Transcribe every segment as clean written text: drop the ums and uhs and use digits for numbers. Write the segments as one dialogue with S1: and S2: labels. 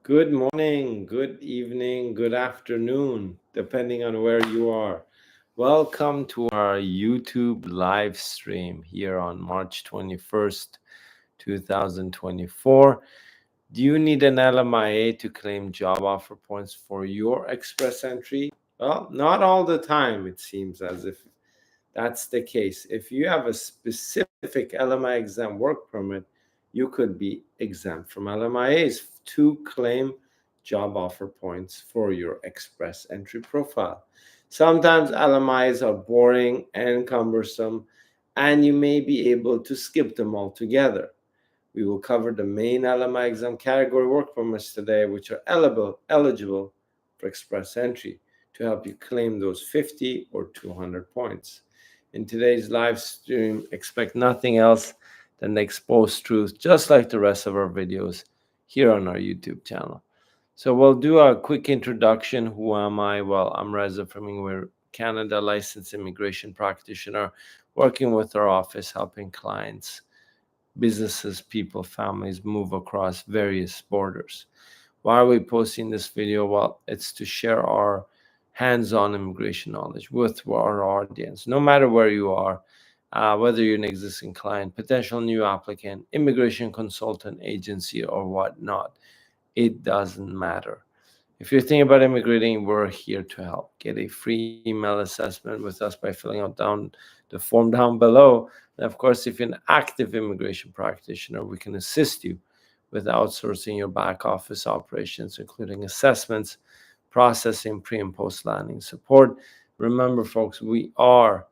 S1: Good morning, good evening, good afternoon, depending on where you are. Welcome to our YouTube live stream here on March 21st, 2024. Do you need an LMIA to claim job offer points for your express entry? Well, not all the time, it seems as if that's the case. If you have a specific LMI exempt work permit, you could be exempt from LMIAs to claim job offer points for your express entry profile. Sometimes LMIs are boring and cumbersome, and you may be able to skip them altogether. We will cover the main LMI exempt category work permits today, which are eligible for express entry to help you claim those 50 or 200 points. In today's live stream, expect nothing else than the exposed truth, just like the rest of our videos here on our YouTube channel. So we'll do a quick introduction. Who am I? Well, I'm Reza from INGWE Canada, licensed immigration practitioner, working with our office, helping clients, businesses, people, families move across various borders. Why are we posting this video? Well, it's to share our hands-on immigration knowledge with our audience, no matter where you are, whether you're an existing client, potential new applicant, immigration consultant, agency, or whatnot. It doesn't matter. If you're thinking about immigrating, we're here to help. Get a free email assessment with us by filling out the form down below. And of course, if you're an active immigration practitioner, we can assist you with outsourcing your back office operations, including assessments, processing, pre and post landing support. Remember, folks, we are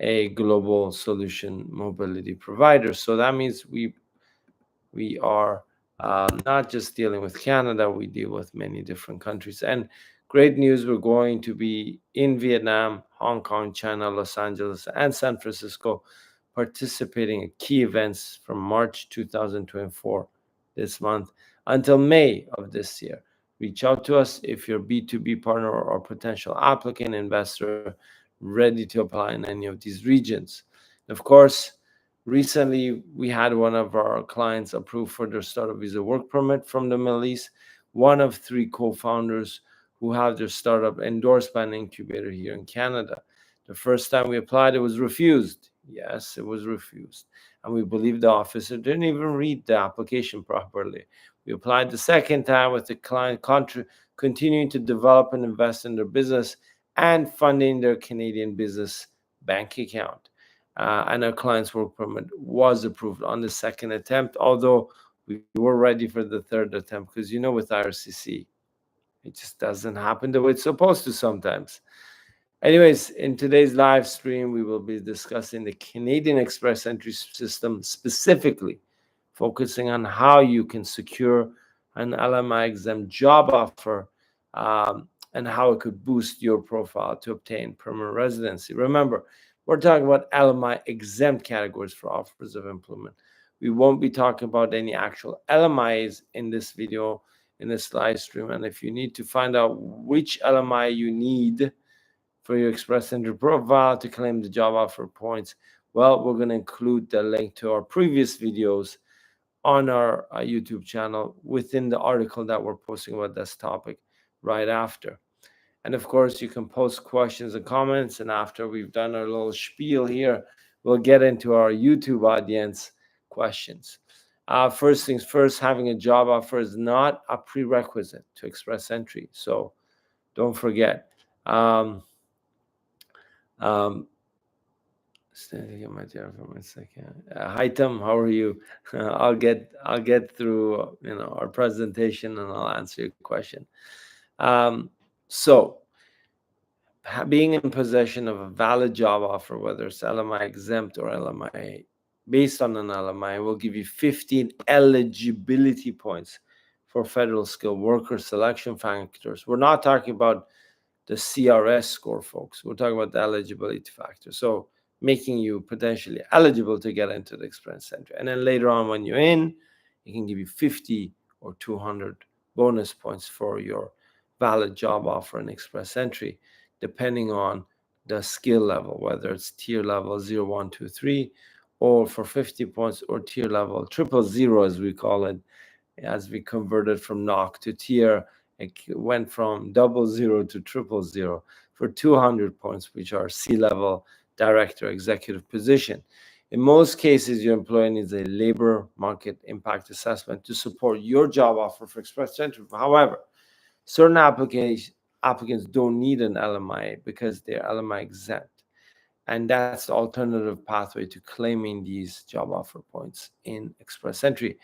S1: a global solution mobility provider. So that means we are not just dealing with Canada, we deal with many different countries. And great news, we're going to be in Vietnam, Hong Kong, China, Los Angeles, and San Francisco, participating in key events from March 2024, this month, until May of this year. Reach out to us if you're a B2B partner or potential applicant, investor, ready to apply in any of these regions. Of course, recently, we had one of our clients approved for their startup visa work permit from the Middle East, one of three co-founders who have their startup endorsed by an incubator here in Canada. The first time we applied, it was refused. Yes, it was refused. And we believe the officer didn't even read the application properly. We applied the second time with the client continuing to develop and invest in their business and funding their Canadian business bank account. And our client's work permit was approved on the second attempt, although we were ready for the third attempt, because with IRCC, it just doesn't happen the way it's supposed to sometimes. Anyways, in today's live stream, we will be discussing the Canadian Express Entry System, specifically focusing on how you can secure an LMI exempt job offer and how it could boost your profile to obtain permanent residency. Remember, we're talking about LMI exempt categories for offers of employment. We won't be talking about any actual LMIs in this video, in this live stream. And if you need to find out which LMI you need for your express entry profile to claim the job offer points, well, we're going to include the link to our previous videos on our YouTube channel within the article that we're posting about this topic right after. And of course, you can post questions and comments. And after we've done our little spiel here, we'll get into our YouTube audience questions. First things first, having a job offer is not a prerequisite to express entry. So don't forget. Standing in my chair for a second. Hi Tom, how are you? I'll get through our presentation and I'll answer your question. So being in possession of a valid job offer, whether it's LMI exempt or LMIA, based on an LMI, will give you 15 eligibility points for federal skilled worker selection factors. We're not talking about the CRS score, folks. We're talking about the eligibility factor. So making you potentially eligible to get into the express center. And then later on, when you're in, it can give you 50 or 200 bonus points for your valid job offer and express entry, depending on the skill level, whether it's tier level 0, 1, 2, 3, or for 50 points, or tier level 000, as we call it, as we converted from NOC to tier. It went from 00 to 000 for 200 points, which are C-level director executive position. In most cases, your employer needs a labor market impact assessment to support your job offer for express entry. However, certain applicants don't need an LMIA because they're LMI exempt. And that's the alternative pathway to claiming these job offer points in express entry.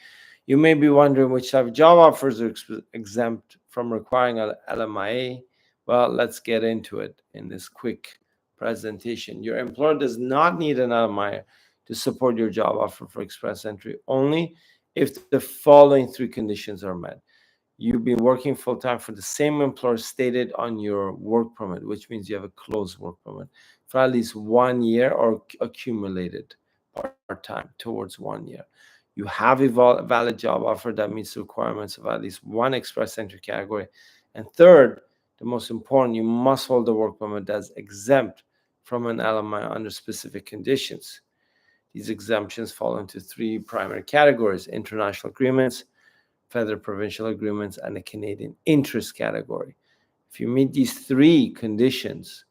S1: You may be wondering which type of job offers are exempt from requiring an LMIA. Well, let's get into it in this quick presentation. Your employer does not need an LMIA to support your job offer for express entry only if the following three conditions are met. You've been working full-time for the same employer stated on your work permit, which means you have a closed work permit for at least 1 year or accumulated part-time towards 1 year. You have a valid job offer that meets the requirements of at least one express entry category. And third, the most important, you must hold a work permit that's exempt from an LMI under specific conditions. These exemptions fall into three primary categories: international agreements, federal-provincial agreements, and the Canadian interest category. If you meet these three conditions,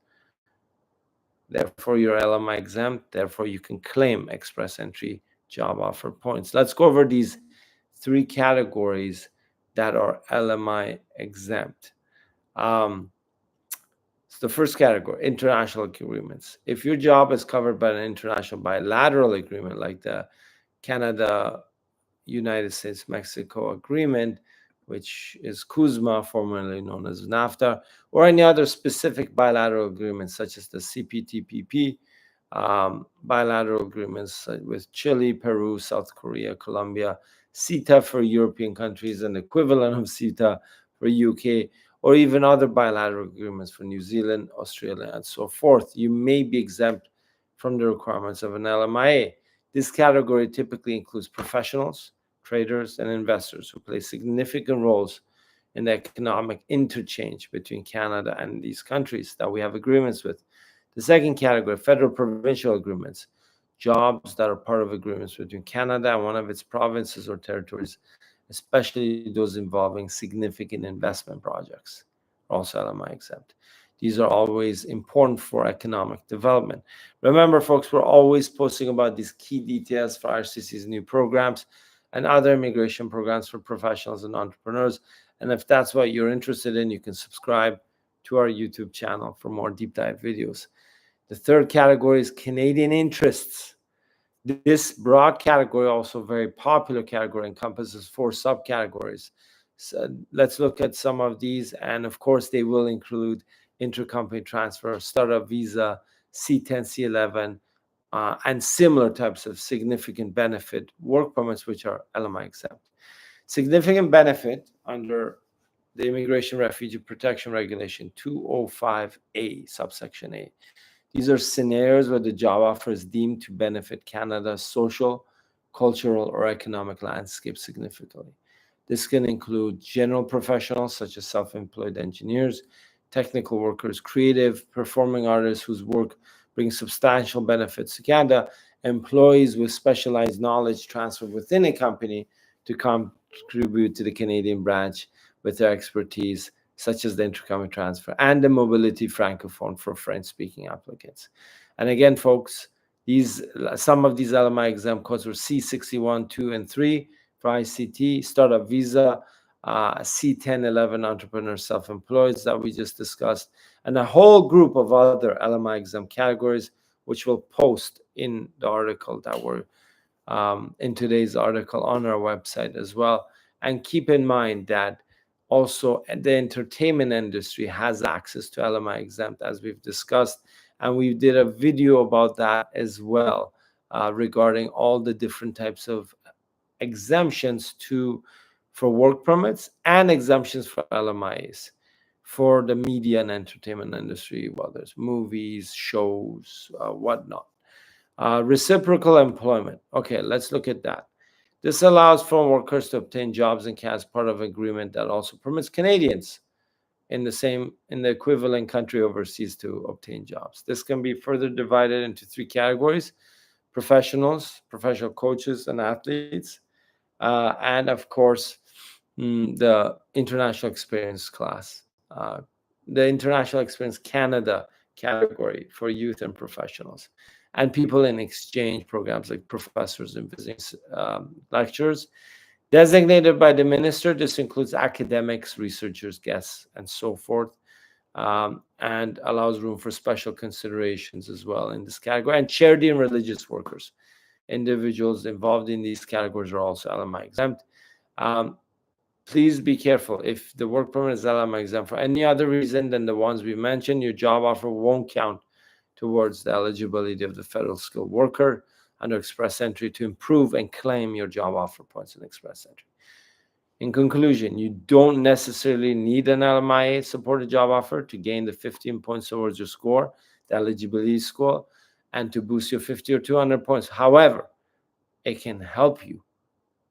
S1: therefore you're LMI exempt, therefore you can claim express entry job offer points. Let's go over these three categories that are LMI exempt. So the first category, international agreements. If your job is covered by an international bilateral agreement like the Canada, United States, Mexico agreement, which is CUSMA, formerly known as NAFTA, or any other specific bilateral agreements such as the CPTPP, bilateral agreements with Chile, Peru, South Korea, Colombia, CETA for European countries, and equivalent of CETA for UK, or even other bilateral agreements for New Zealand, Australia, and so forth. You may be exempt from the requirements of an LMIA. This category typically includes professionals, traders, and investors who play significant roles in the economic interchange between Canada and these countries that we have agreements with. The second category, federal-provincial agreements, jobs that are part of agreements between Canada and one of its provinces or territories, especially those involving significant investment projects, are also LMI exempt. These are always important for economic development. Remember, folks, we're always posting about these key details for RCC's new programs and other immigration programs for professionals and entrepreneurs. And if that's what you're interested in, you can subscribe to our YouTube channel for more deep dive videos. The third category is Canadian interests. This broad category, also very popular category, encompasses 4 subcategories. So let's look at some of these. And of course, they will include intercompany transfer, startup visa, C10, C11, and similar types of significant benefit work permits, which are LMI exempt. Significant benefit under the Immigration Refugee Protection Regulation 205A, subsection A. These are scenarios where the job offer is deemed to benefit Canada's social, cultural, or economic landscape significantly. This can include general professionals such as self-employed engineers, technical workers, creative, performing artists whose work brings substantial benefits to Canada, employees with specialized knowledge transferred within a company to contribute to the Canadian branch with their expertise, such as the intercompany transfer, and the mobility francophone for French-speaking applicants. And again, folks, some of these LMI exempt codes were C61, 2, and 3 for ICT, startup visa, C10, 11 entrepreneur self-employed that we just discussed, and a whole group of other LMI exempt categories, which we'll post in the article that we're in today's article on our website as well. And keep in mind that also the entertainment industry has access to LMI exempt, as we've discussed, and we did a video about that as well, regarding all the different types of exemptions for work permits and exemptions for LMIs for the media and entertainment industry. Well, there's movies, shows, whatnot. Reciprocal employment. Okay, let's look at that. This allows foreign workers to obtain jobs in Canada as part of an agreement that also permits Canadians in the equivalent country overseas to obtain jobs. This can be further divided into 3 categories: professionals, professional coaches, and athletes, and of course, the international experience class, the International Experience Canada category for youth and professionals, and people in exchange programs like professors and visiting lecturers. Designated by the minister, this includes academics, researchers, guests, and so forth, and allows room for special considerations as well in this category. And charity and religious workers. Individuals involved in these categories are also LMI exempt. Please be careful. If the work permit is LMI exempt for any other reason than the ones we mentioned, your job offer won't count towards the eligibility of the federal skilled worker under express entry to improve and claim your job offer points in express entry. In conclusion, you don't necessarily need an LMIA supported job offer to gain the 15 points towards your score, the eligibility score, and to boost your 50 or 200 points. However, it can help you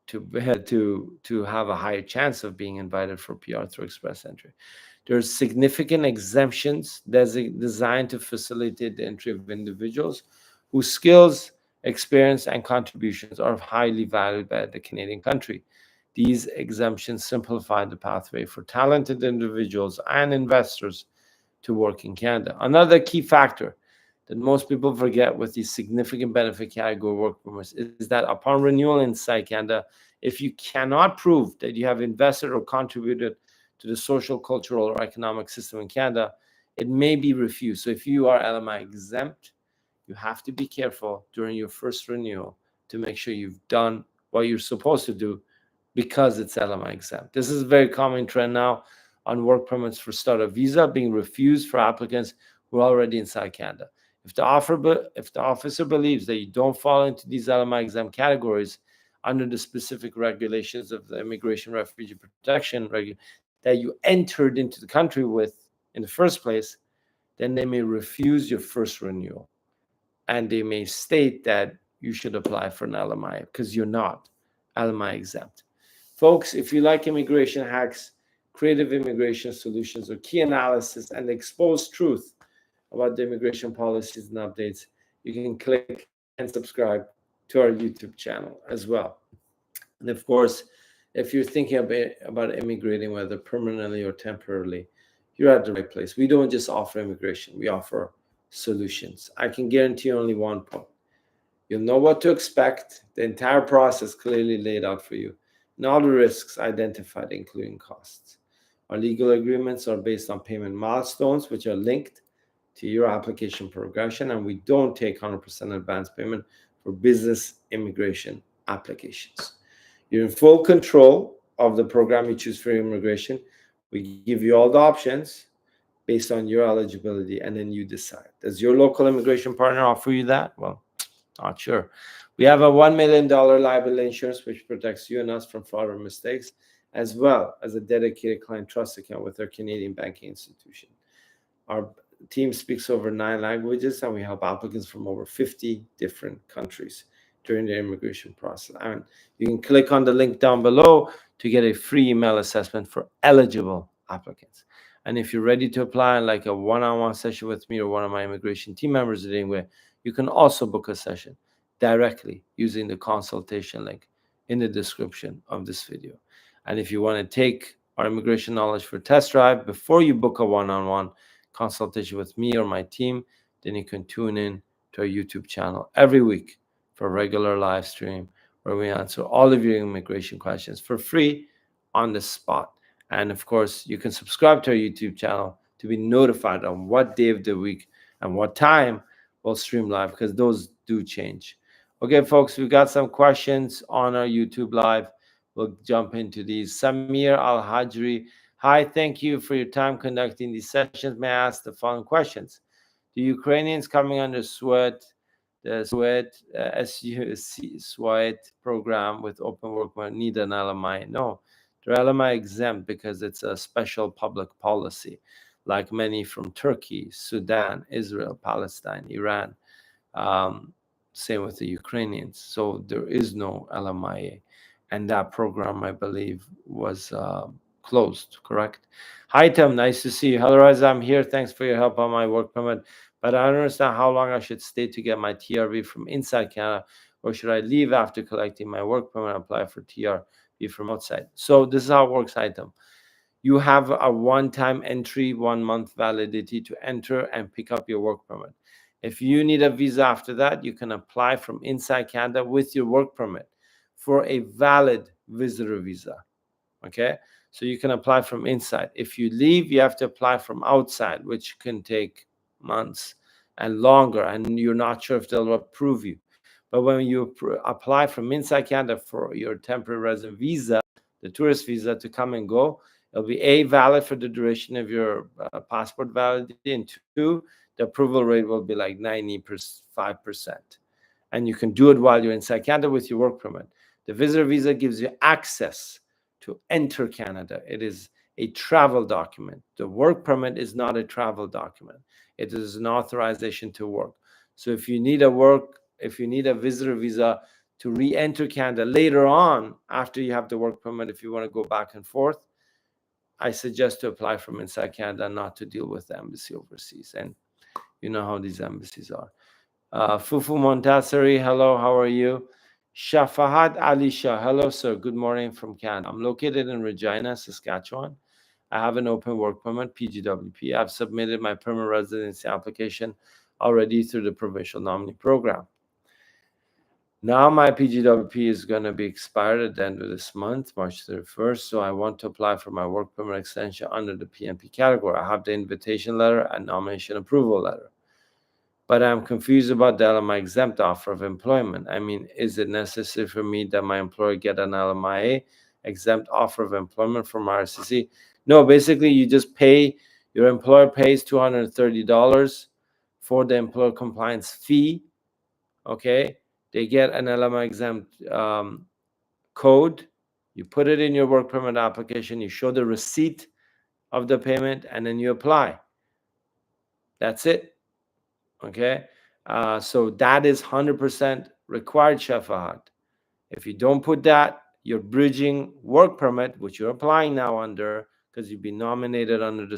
S1: to have a higher chance of being invited for PR through express entry. There's significant exemptions designed to facilitate the entry of individuals whose skills, experience, and contributions are highly valued by the Canadian country. These exemptions simplify the pathway for talented individuals and investors to work in Canada. Another key factor that most people forget with these significant benefit category work permits is that upon renewal inside Canada, if you cannot prove that you have invested or contributed to the social, cultural, or economic system in Canada, it may be refused. So if you are LMI exempt, you have to be careful during your first renewal to make sure you've done what you're supposed to do because it's LMI exempt. This is a very common trend now on work permits for startup visa being refused for applicants who are already inside Canada. If the officer believes that you don't fall into these LMI exempt categories under the specific regulations of the Immigration Refugee Protection that you entered into the country with in the first place, then they may refuse your first renewal. And they may state that you should apply for an LMI because you're not LMI exempt. Folks, if you like immigration hacks, creative immigration solutions, or key analysis and exposed truth about the immigration policies and updates, you can click and subscribe to our YouTube channel as well. And of course, if you're thinking about immigrating, whether permanently or temporarily, you're at the right place. We don't just offer immigration, we offer solutions. I can guarantee only one point. You'll know what to expect, the entire process clearly laid out for you, and all the risks identified, including costs. Our legal agreements are based on payment milestones, which are linked to your application progression, and we don't take 100% advance payment for business immigration applications. You're in full control of the program you choose for immigration. We give you all the options based on your eligibility, and then you decide. Does your local immigration partner offer you that? Well, not sure. We have a $1 million liability insurance, which protects you and us from fraud or mistakes, as well as a dedicated client trust account with our Canadian banking institution. Our team speaks over 9 languages, and we help applicants from over 50 different countries during the immigration process. And you can click on the link down below to get a free email assessment for eligible applicants. And if you're ready to apply like a one-on-one session with me or one of my immigration team members at INGWE, you can also book a session directly using the consultation link in the description of this video. And if you want to take our immigration knowledge for test drive before you book a one-on-one consultation with me or my team, then you can tune in to our YouTube channel every week for a regular live stream where we answer all of your immigration questions for free on the spot. And of course, you can subscribe to our YouTube channel to be notified on what day of the week and what time we'll stream live, because those do change. Okay, folks, we've got some questions on our YouTube live. We'll jump into these. Samir Al-Hajri, hi, thank you for your time conducting these sessions. May I ask the following questions? The Ukrainians coming under the SUC program with open work need an LMI? No, they're LMI exempt because it's a special public policy, like many from Turkey, Sudan, Israel, Palestine, Iran. Same with the Ukrainians. So there is no LMIA. And that program, I believe, was closed, correct? Hi, Tim. Nice to see you. Hello, Reza. I'm here. Thanks for your help on my work permit. But I don't understand how long I should stay to get my TRV from inside Canada, or should I leave after collecting my work permit and apply for TR be from outside. So this is how it works, item. You have a one-time entry, 1 month validity to enter and pick up your work permit. If you need a visa after that, you can apply from inside Canada with your work permit for a valid visitor visa. Okay, so you can apply from inside. If you leave, you have to apply from outside, which can take months and longer, and you're not sure if they'll approve you. But when you apply from inside Canada for your temporary resident visa, the tourist visa, to come and go, it'll be A, valid for the duration of your passport validity, and 2, the approval rate will be like 95%. And you can do it while you're inside Canada with your work permit. The visitor visa gives you access to enter Canada. It is a travel document. The work permit is not a travel document. It is an authorization to work. So if you need a visitor visa to re-enter Canada later on, after you have the work permit, if you want to go back and forth, I suggest to apply from inside Canada, not to deal with the embassy overseas. And you know how these embassies are. Fufu Montasari, hello, how are you? Shafahat Alisha, hello, sir. Good morning from Canada. I'm located in Regina, Saskatchewan. I have an open work permit, PGWP. I've submitted my permanent residency application already through the provincial nominee program. Now my PGWP is going to be expired at the end of this month, March 31st. So I want to apply for my work permit extension under the PNP category. I have the invitation letter and nomination approval letter. But I'm confused about the LMIA Exempt offer of employment. I mean, is it necessary for me that my employer get an LMIA Exempt offer of employment from RCC? No, basically you just pay, your employer pays $230 for the employer compliance fee, okay? They get an LMIA Exempt code. You put it in your work permit application, you show the receipt of the payment, and then you apply. That's it. Okay, so that is 100% required, Shafahat. If you don't put that, your bridging work permit, which you're applying now under, because you've been nominated under the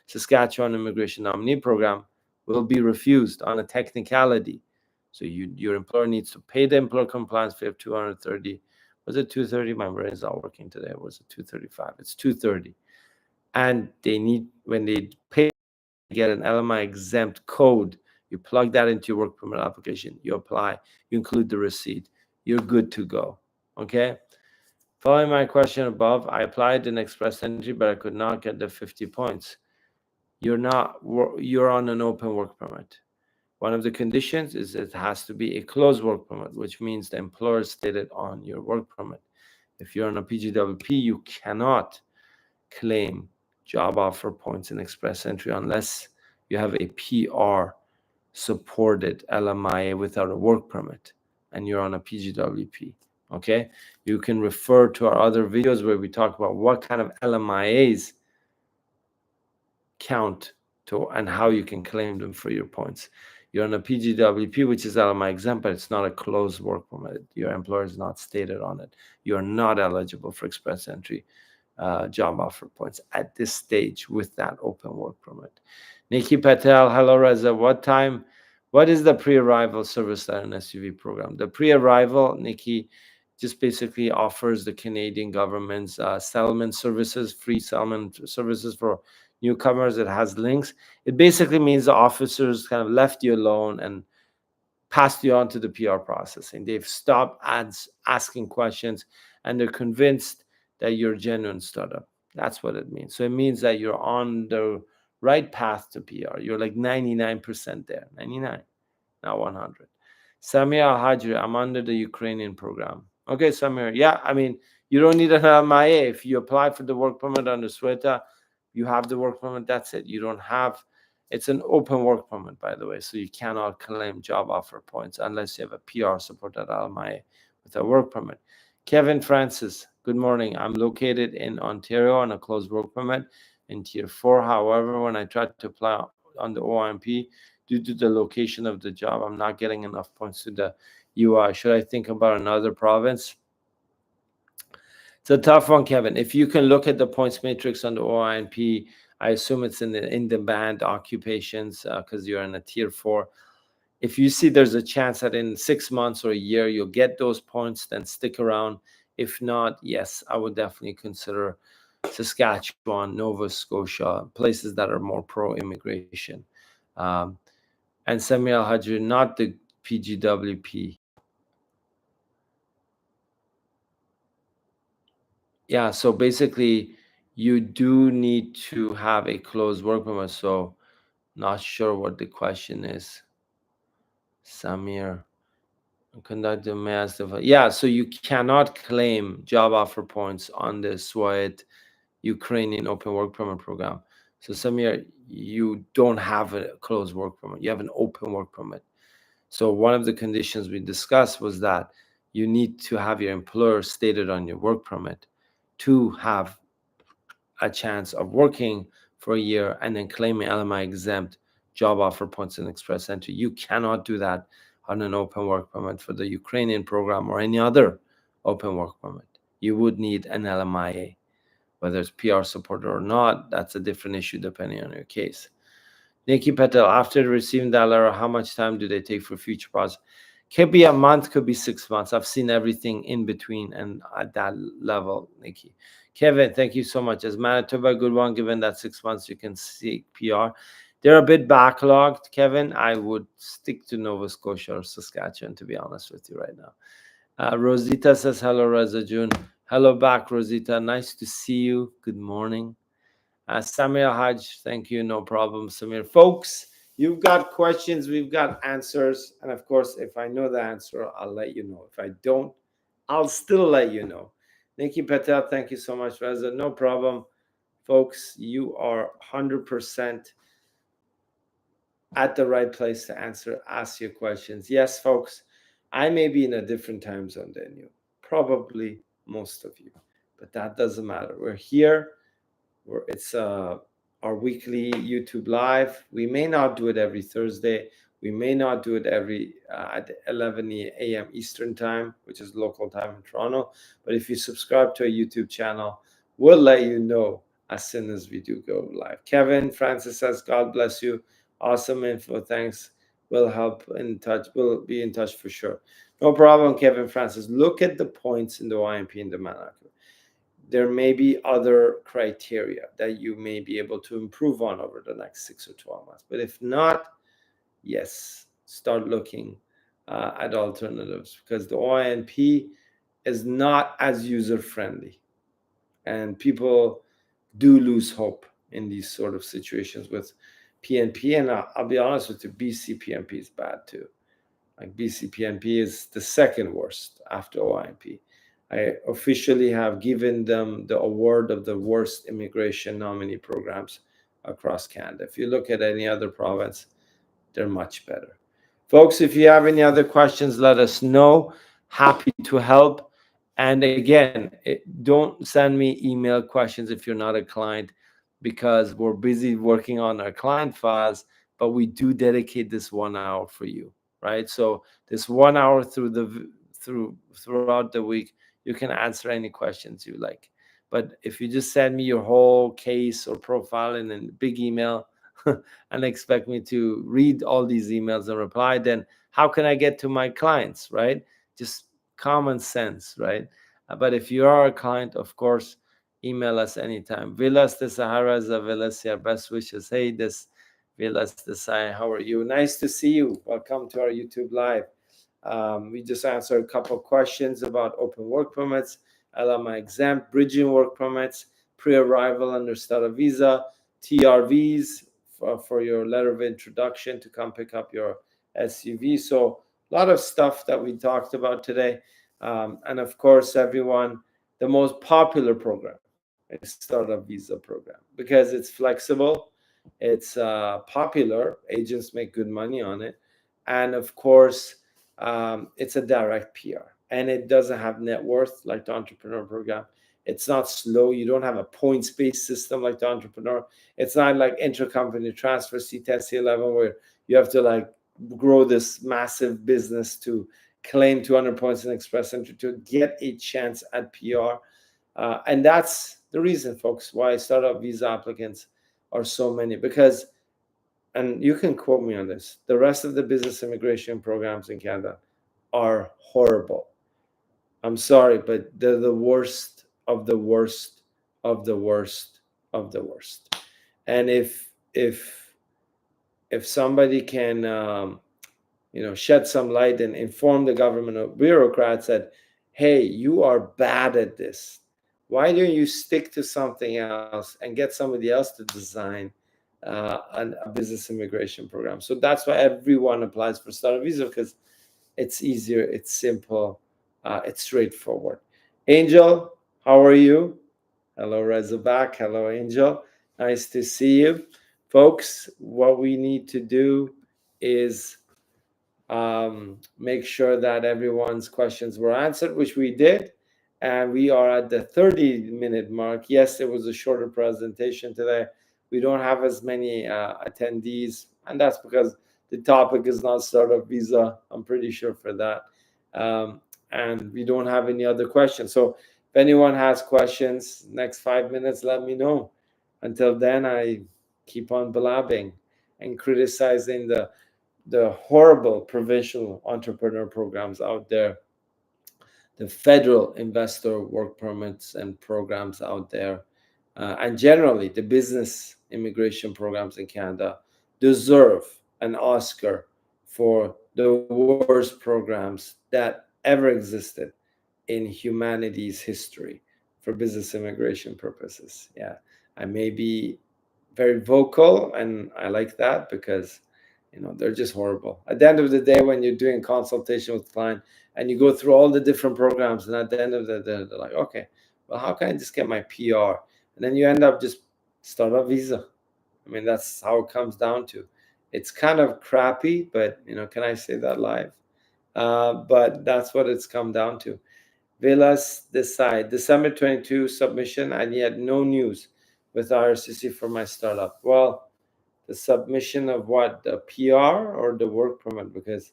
S1: Saskatchewan Immigration Nominee Program, will be refused on a technicality. So your employer needs to pay the employer compliance fee of $230. Was it $230? My brain is not working today. Was it $235? It's $230. And they need, when they pay, get an LMIA Exempt code. You plug that into your work permit application. You apply. You include the receipt. You're good to go. Okay. Following my question above, I applied an express entry, but I could not get the 50 points. You're on an open work permit. One of the conditions is it has to be a closed work permit, which means the employer stated on your work permit. If you're on a PGWP, you cannot claim job offer points in express entry unless you have a PR supported LMIA without a work permit and you're on a PGWP. Okay, you can refer to our other videos where we talk about what kind of LMIAs count to and how you can claim them for your points. You're on a PGWP, which is LMIA exempt, but it's not a closed work permit. Your employer is not stated on it. You are not eligible for express entry job offer points at this stage with that open work permit. Nikki Patel, hello Reza. What is the pre-arrival service letter and SUV program? The pre-arrival, Nikki, just basically offers the Canadian government's settlement services, free settlement services for newcomers. It has links. It basically means the officers kind of left you alone and passed you on to the PR processing. They've stopped asking questions and they're convinced that you're a genuine startup. That's what it means. So it means that you're on the right path to PR. You're like 99% there, 99, not 100. Samir Al-Hajri, I'm under the Ukrainian program. Okay, Samir, yeah, I mean, you don't need an LMIA. If you apply for the work permit under SWETA, you have the work permit, that's it. You don't have, it's an open work permit, by the way, so you cannot claim job offer points unless you have a PR supported LMIA with a work permit. Kevin Francis, good morning. I'm located in Ontario on a closed work permit in Tier 4. However, when I tried to apply on the OIMP, due to the location of the job, I'm not getting enough points to the UI. Should I think about another province? It's a tough one, Kevin. If you can look at the points matrix on the OIMP, I assume it's in the band occupations because you're in a Tier 4. If you see there's a chance that in 6 months or a year you'll get those points, then stick around. If not, yes, I would definitely consider Saskatchewan, Nova Scotia, places that are more pro-immigration. And Samuel Hadji, not the PGWP. Yeah, so basically, you do need to have a closed work permit. So, not sure what the question is. Samir, conduct the mass. Yeah, so you cannot claim job offer points on the SWAT Ukrainian open work permit program. So, Samir, you don't have a closed work permit. You have an open work permit. So, one of the conditions we discussed was that you need to have your employer stated on your work permit to have a chance of working for a year and then claiming LMI exempt job offer points in express entry. You cannot do that on an open work permit for the Ukrainian program or any other open work permit. You would need an LMIA. Whether it's PR supporter or not, that's a different issue depending on your case. Nikki Patel, after receiving that letter, how much time do they take for future process? Could be a month, could be 6 months. I've seen everything in between and at that level, Nikki. Kevin, thank you so much. Is Manitoba a good one, given that 6 months you can seek PR? They're a bit backlogged, Kevin. I would stick to Nova Scotia or Saskatchewan, to be honest with you right now. Rosita says, hello, Reza June. Hello back, Rosita. Nice to see you. Good morning. Samir Haj, thank you. No problem, Samir. Folks, you've got questions, we've got answers. And of course, if I know the answer, I'll let you know. If I don't, I'll still let you know. Nikki Patel, thank you so much, Reza. No problem. Folks, you are 100% at the right place to ask your questions. Yes, folks, I may be in a different time zone than you, probably most of you, but that doesn't matter. We're here. It's our weekly YouTube live. We may not do it every Thursday. We may not do it every at 11 a.m. Eastern time, which is local time in Toronto. But if you subscribe to a YouTube channel, we'll let you know as soon as we do go live. Kevin Francis says, God bless you. Awesome info. Thanks. We'll help in touch. We'll be in touch for sure. No problem, Kevin Francis. Look at the points in the YMP and the Manitoba. There may be other criteria that you may be able to improve on over the next 6 or 12 months. But if not, yes, start looking at alternatives, because the OINP is not as user-friendly. And people do lose hope in these sort of situations with PNP. And I'll be honest with you, BC PNP is bad too. Like BC PNP is the second worst after OINP. I officially have given them the award of the worst immigration nominee programs across Canada. If you look at any other province, they're much better. Folks, if you have any other questions, let us know. Happy to help. And again, don't send me email questions if you're not a client, because we're busy working on our client files, but we do dedicate this 1 hour for you, right? So this 1 hour throughout the week, you can answer any questions you like. But if you just send me your whole case or profile in a big email and expect me to read all these emails and reply, then how can I get to my clients, right? Just common sense, right? But if you are a client, of course, email us anytime. Vilas de Sahara Zavilas, best wishes. Hey, this Vilas de Sahara, how are you? Nice to see you. Welcome to our YouTube Live. We just answered a couple of questions about open work permits, LMI exempt, bridging work permits, pre-arrival under study visa, TRVs for your letter of introduction to come pick up your SUV. So a lot of stuff that we talked about today. And of course, everyone, the most popular program is startup visa program because it's flexible, it's popular, agents make good money on it, and of course, it's a direct PR, and it doesn't have net worth like the entrepreneur program. It's not slow. You don't have a points-based system like the entrepreneur. It's not like intercompany transfer C10, C11, where you have to like grow this massive business to claim 200 points in express entry to get a chance at PR. And that's the reason, folks, why startup visa applicants are so many, because, and you can quote me on this, the rest of the business immigration programs in Canada are horrible. I'm sorry, but they're the worst of the worst of the worst of the worst. And if somebody can shed some light and inform the government of bureaucrats that, hey, you are bad at this. Why don't you stick to something else and get somebody else to design a business immigration program? So that's why everyone applies for startup visa, because it's easier, it's simple, it's straightforward. Angel, how are you? Hello, Razorback. Hello, Angel. Nice to see you. Folks, what we need to do is make sure that everyone's questions were answered, which we did. And we are at the 30-minute mark. Yes, it was a shorter presentation today. We don't have as many attendees, and that's because the topic is not startup visa. I'm pretty sure for that. And we don't have any other questions. So if anyone has questions, next 5 minutes, let me know. Until then, I keep on blabbing and criticizing the horrible provincial entrepreneur programs out there, the federal investor work permits and programs out there, and generally the business immigration programs in Canada deserve an Oscar for the worst programs that ever existed in humanity's history for business immigration purposes. Yeah, I may be very vocal, and I like that because they're just horrible. At the end of the day, when you're doing consultation with client and you go through all the different programs, and at the end of the day, they're like, okay, well, how can I just get my PR? And then you end up just start a visa. I mean, that's how it comes down to. It's kind of crappy, but can I say that live? But that's what it's come down to. Villas decide December 22 submission, and yet no news with IRCC for my startup. Well, the submission of what, the PR or the work permit? Because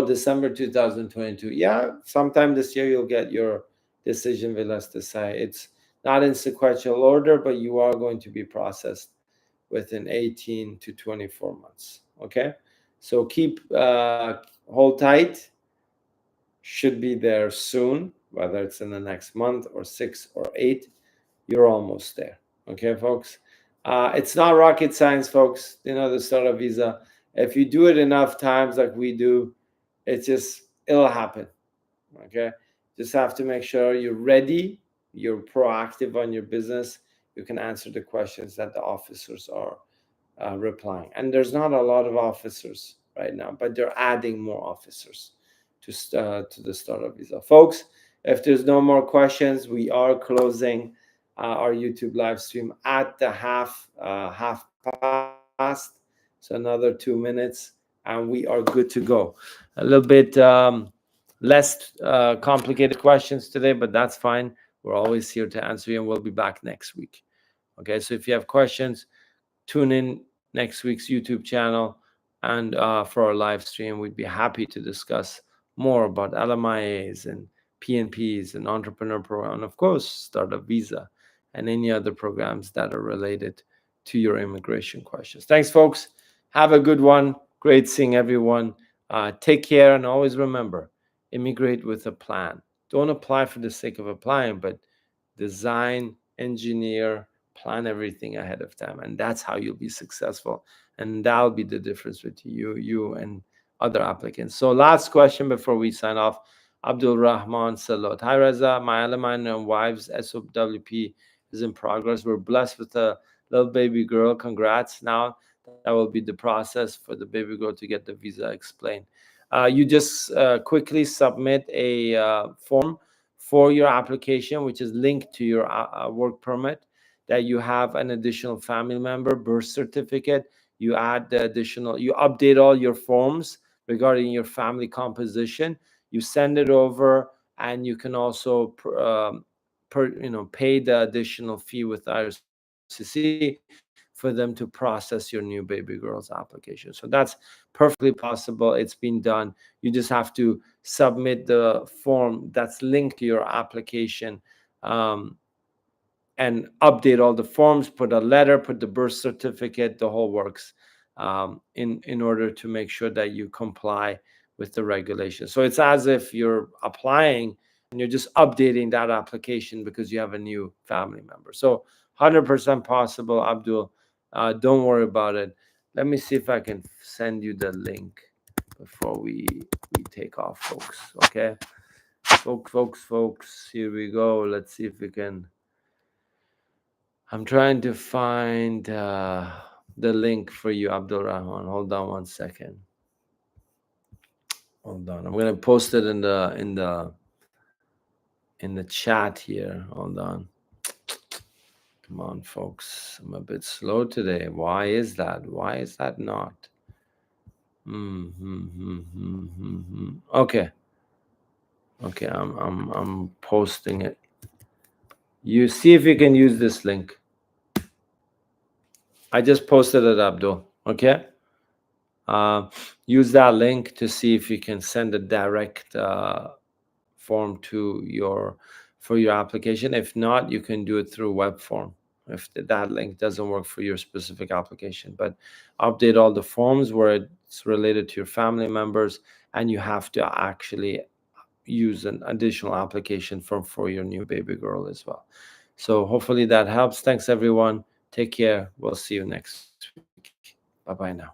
S1: December 2022. Yeah, sometime this year you'll get your decision, Villas decide. It's not in sequential order, but you are going to be processed within 18 to 24 months. Okay, so hold tight. Should be there soon, whether it's in the next month or 6 or 8. You're almost there. Okay, folks. It's not rocket science, folks. The startup visa. If you do it enough times like we do, it'll happen. Okay, just have to make sure you're ready, you're proactive on your business, you can answer the questions that the officers are replying. And there's not a lot of officers right now, but they're adding more officers to the startup visa. Folks, if there's no more questions, we are closing our YouTube live stream at the half past. So another 2 minutes, and we are good to go. A little bit less complicated questions today, but that's fine. We're always here to answer you, and we'll be back next week. Okay, so if you have questions, tune in next week's YouTube channel and for our live stream. We'd be happy to discuss more about LMIAs and PNPs and entrepreneur program, and of course, startup visa and any other programs that are related to your immigration questions. Thanks, folks. Have a good one. Great seeing everyone. Take care, and always remember, immigrate with a plan. Don't apply for the sake of applying, but design, engineer, plan everything ahead of time, and that's how you'll be successful, and that'll be the difference between you and other applicants. So last question before we sign off. Abdul Rahman Salot. Hi Reza, my LMIA and wives SOWP is in progress. We're blessed with a little baby girl. Congrats. Now that will be the process for the baby girl to get the visa explained. You just quickly submit a form for your application, which is linked to your work permit, that you have an additional family member, birth certificate. You add the additional, you update all your forms regarding your family composition. You send it over, and you can also pay the additional fee with IRCC for them to process your new baby girl's application. So that's perfectly possible. It's been done. You just have to submit the form that's linked to your application, and update all the forms, put a letter, put the birth certificate, the whole works, in order to make sure that you comply with the regulations. So it's as if you're applying you're just updating that application because you have a new family member. So 100% possible, Abdul. Don't worry about it. Let me see if I can send you the link before we take off, folks. Okay, folks. Here we go. Let's see if we can. I'm trying to find the link for you, Abdul Rahman. Hold on one second. Hold on. I'm gonna post it in the chat here. Hold on. Come on, folks. I'm a bit slow today. Why is that? Why is that not? Okay. Okay, I'm posting it. You see if you can use this link. I just posted it, Abdul. Okay. Use that link to see if you can send a direct form to for your application. If not, you can do it through web form if that link doesn't work for your specific application. But update all the forms where it's related to your family members, and you have to actually use an additional application form for your new baby girl as well. So hopefully that helps. Thanks everyone. Take care. We'll see you next week. Bye bye now.